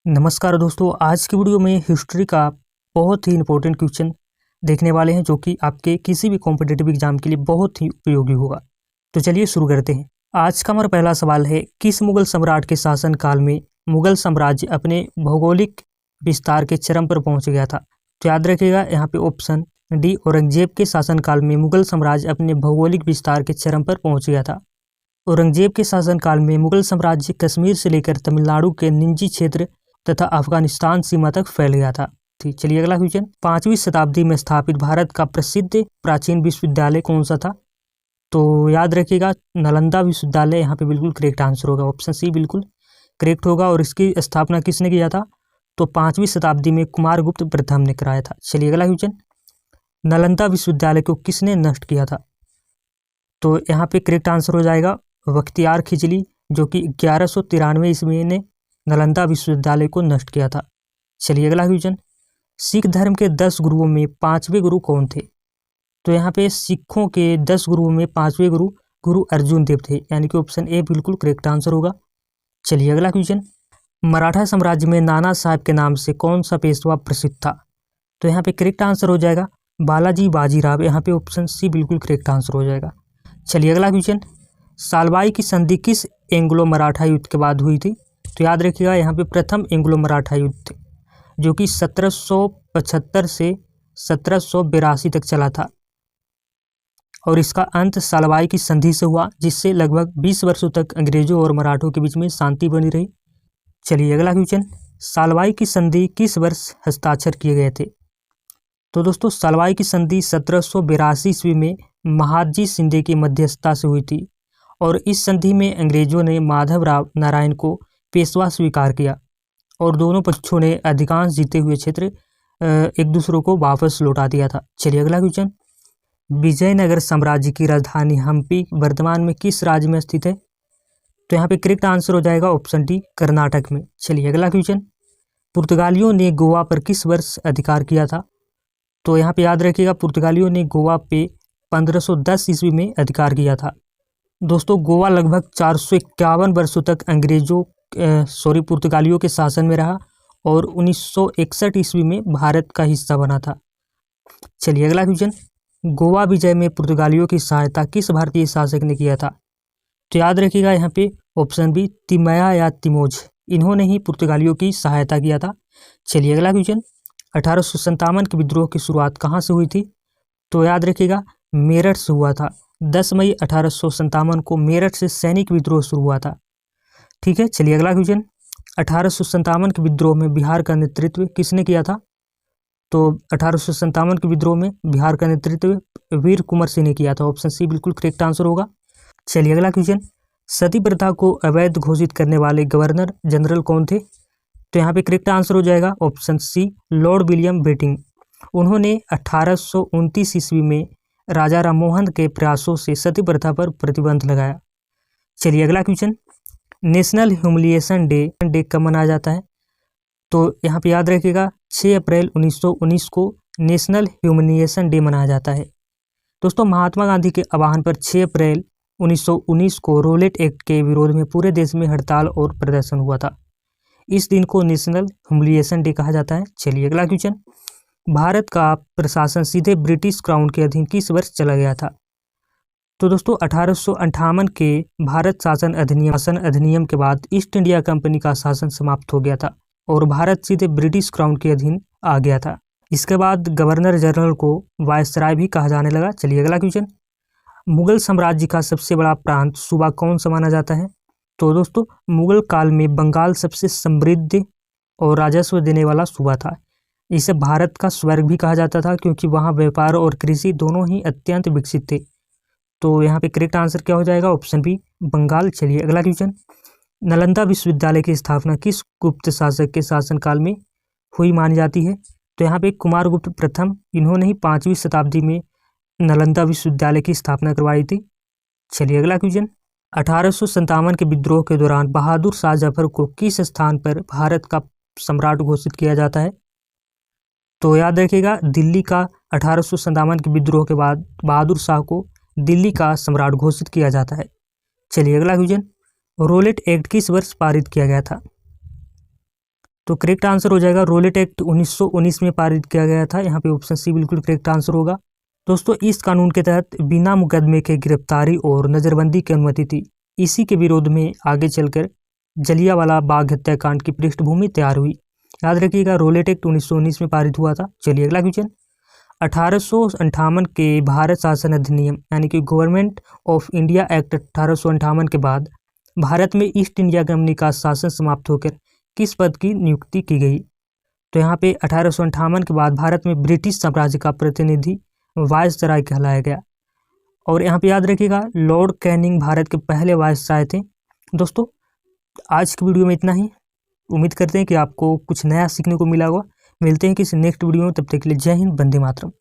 नमस्कार दोस्तों, आज की वीडियो में हिस्ट्री का बहुत ही इंपॉर्टेंट क्वेश्चन देखने वाले हैं जो कि आपके किसी भी कॉम्पिटिटिव एग्जाम के लिए बहुत ही उपयोगी होगा। तो चलिए शुरू करते हैं। आज का हमारा पहला सवाल है, किस मुगल सम्राट के शासन काल में मुगल साम्राज्य अपने भौगोलिक विस्तार के चरम पर पहुंच गया था? तो याद रखिएगा यहाँ पे ऑप्शन डी, औरंगजेब के शासनकाल में मुगल साम्राज्य अपने भौगोलिक विस्तार के चरम पर पहुंच गया था। औरंगजेब के शासनकाल में मुगल साम्राज्य कश्मीर से लेकर तमिलनाडु के निंजी क्षेत्र तथा अफगानिस्तान सीमा तक फैल गया था। ठीक, चलिए अगला क्वेश्चन। 5वीं शताब्दी में स्थापित भारत का प्रसिद्ध प्राचीन विश्वविद्यालय कौन सा था? तो याद रखिएगा नालंदा विश्वविद्यालय यहाँ पे बिल्कुल करेक्ट आंसर होगा। ऑप्शन सी बिल्कुल करेक्ट होगा। और इसकी स्थापना किसने किया था? तो 5वीं शताब्दी में कुमारगुप्त प्रथम ने कराया था। चलिए अगला क्वेश्चन। नालंदा विश्वविद्यालय को किसने नष्ट किया था? तो यहाँ पे करेक्ट आंसर हो जाएगा बख्तियार खिजली, जो कि 1193 ईस्वी ने नालंदा विश्वविद्यालय को नष्ट किया था। चलिए अगला क्वेश्चन। सिख धर्म के 10 गुरुओं में 5वें गुरु कौन थे? तो यहाँ पे सिखों के 10 गुरुओं में 5वें गुरु गुरु अर्जुन देव थे, यानी कि ऑप्शन ए बिल्कुल करेक्ट आंसर होगा। चलिए अगला क्वेश्चन। मराठा साम्राज्य में नाना साहब के नाम से कौन सा पेशवा प्रसिद्ध था? तो यहाँ पे करेक्ट आंसर हो जाएगा बालाजी बाजीराव, यहाँ पे ऑप्शन सी बिल्कुल करेक्ट आंसर हो जाएगा। चलिए अगला क्वेश्चन। सालबाई की संधि किस एंग्लो मराठा युद्ध के बाद हुई थी? तो याद रखिएगा यहाँ पे प्रथम एंग्लो मराठा युद्ध थे, जो कि 1775 से 1782 तक चला था और इसका अंत सालबाई की संधि से हुआ, जिससे लगभग 20 वर्षों तक अंग्रेजों और मराठों के बीच में शांति बनी रही। चलिए अगला क्वेश्चन। सालबाई की संधि किस वर्ष हस्ताक्षर किए गए थे? तो दोस्तों सालबाई की संधि 1782 ईस्वी में महादजी शिंदे की मध्यस्थता से हुई थी और इस संधि में अंग्रेजों ने माधवराव नारायण को पेशवा स्वीकार किया और दोनों पक्षों ने अधिकांश जीते हुए क्षेत्र एक दूसरों को वापस लौटा दिया था। चलिए अगला क्वेश्चन। विजयनगर साम्राज्य की राजधानी हम्पी वर्तमान में किस राज्य में स्थित है? तो यहाँ पे करेक्ट आंसर हो जाएगा ऑप्शन डी, कर्नाटक में। चलिए अगला क्वेश्चन। पुर्तगालियों ने गोवा पर किस वर्ष अधिकार किया था? तो यहाँ पे याद रखिएगा पुर्तगालियों ने गोवा पे 1510 ईस्वी में अधिकार किया था। दोस्तों गोवा लगभग 451 वर्षों तक पुर्तगालियों के शासन में रहा और 1961 ईस्वी में भारत का हिस्सा बना था। चलिए अगला क्वेश्चन। गोवा विजय में पुर्तगालियों की सहायता किस भारतीय शासक ने किया था? तो याद रखिएगा यहाँ पे ऑप्शन बी, तिमया या तिमोज, इन्होंने ही पुर्तगालियों की सहायता किया था। चलिए अगला क्वेश्चन। 1857 के विद्रोह की शुरुआत कहाँ से हुई थी? तो याद रखिएगा मेरठ से हुआ था। 10 मई 1857 को मेरठ से सैनिक विद्रोह शुरू हुआ था। ठीक है, चलिए अगला क्वेश्चन। 1857 के विद्रोह में बिहार का नेतृत्व किसने किया था? तो 1857 के विद्रोह में बिहार का नेतृत्व वीर कुंवर सिंह ने किया था। ऑप्शन सी बिल्कुल करेक्ट आंसर होगा। चलिए अगला क्वेश्चन। सती प्रथा को अवैध घोषित करने वाले गवर्नर जनरल कौन थे? तो यहाँ पे करेक्ट आंसर हो जाएगा option C, Lord William Bentinck. उन्होंने 1829 ईस्वी में राजा राममोहन के प्रयासों से सती प्रथा पर प्रतिबंध लगाया। चलिए अगला क्वेश्चन। नेशनल ह्यूमिलिएशन डे कब मनाया जाता है? तो यहाँ पे याद रखिएगा 6 अप्रैल 1919 को नेशनल ह्यूमिलिएशन डे मनाया जाता है। दोस्तों महात्मा गांधी के आह्वान पर 6 अप्रैल 1919 को रोलेट एक्ट के विरोध में पूरे देश में हड़ताल और प्रदर्शन हुआ था। इस दिन को नेशनल ह्यूमिलिएशन डे कहा जाता है। चलिए अगला क्वेश्चन। भारत का प्रशासन सीधे ब्रिटिश क्राउन के अधीन किस वर्ष चला गया था? तो दोस्तों 1858 के भारत शासन अधिनियम के बाद ईस्ट इंडिया कंपनी का शासन समाप्त हो गया था और भारत सीधे ब्रिटिश क्राउन के अधीन आ गया था। इसके बाद गवर्नर जनरल को वायसराय भी कहा जाने लगा। चलिए अगला क्वेश्चन। मुगल साम्राज्य का सबसे बड़ा प्रांत सूबा कौन सा माना जाता है? तो दोस्तों मुगल काल में बंगाल सबसे समृद्ध और राजस्व देने वाला सूबा था। इसे भारत का स्वर्ग भी कहा जाता था क्योंकि वहाँ व्यापार और कृषि दोनों ही अत्यंत विकसित थे। तो यहाँ पे करेक्ट आंसर क्या हो जाएगा? Option B, Bengal. चलिए अगला क्वेश्चन। नालंदा विश्वविद्यालय की स्थापना किस गुप्त शासक के शासनकाल में हुई मानी जाती है? तो यहाँ पे कुमारगुप्त प्रथम, इन्होंने ही 5वीं शताब्दी में नालंदा विश्वविद्यालय की स्थापना करवाई थी। चलिए अगला क्वेश्चन। 1857 के विद्रोह के दौरान बहादुर शाह जफर को किस स्थान पर भारत का सम्राट घोषित किया जाता है? तो याद रखिएगा दिल्ली का 1857 के विद्रोह के बाद बहादुर शाह को दिल्ली का सम्राट घोषित किया जाता है। चलिए अगला क्वेश्चन। रोलेट एक्ट किस वर्ष पारित किया गया था? तो करेक्ट आंसर हो जाएगा रोलेट एक्ट 1919 में पारित किया गया था। यहाँ पे ऑप्शन सी बिल्कुल करेक्ट आंसर होगा। दोस्तों, इस कानून के तहत बिना मुकदमे के गिरफ्तारी और नज़रबंदी की अनुमति थी। इसी के विरोध में आगे चलकर जलियांवाला बाग हत्याकांड की पृष्ठभूमि तैयार हुई। याद रखिएगा, रोलेट एक्ट 1919 में पारित हुआ था। चलिए अगला क्वेश्चन। 1858 के भारत शासन अधिनियम यानी कि गवर्नमेंट ऑफ इंडिया एक्ट 1858 के बाद भारत में ईस्ट इंडिया कंपनी का शासन समाप्त होकर किस पद की नियुक्ति की गई? तो यहाँ पे 1858 के बाद भारत में ब्रिटिश साम्राज्य का प्रतिनिधि वायसराय कहलाया गया। और यहाँ पे याद रखिएगा, लॉर्ड कैनिंग भारत के पहले वायसराय थे। दोस्तों, आज की वीडियो में इतना ही। उम्मीद करते हैं कि आपको कुछ नया सीखने को मिला होगा। मिलते हैं किसी नेक्स्ट वीडियो में, तब तक के लिए जय हिंद, वंदे मातरम।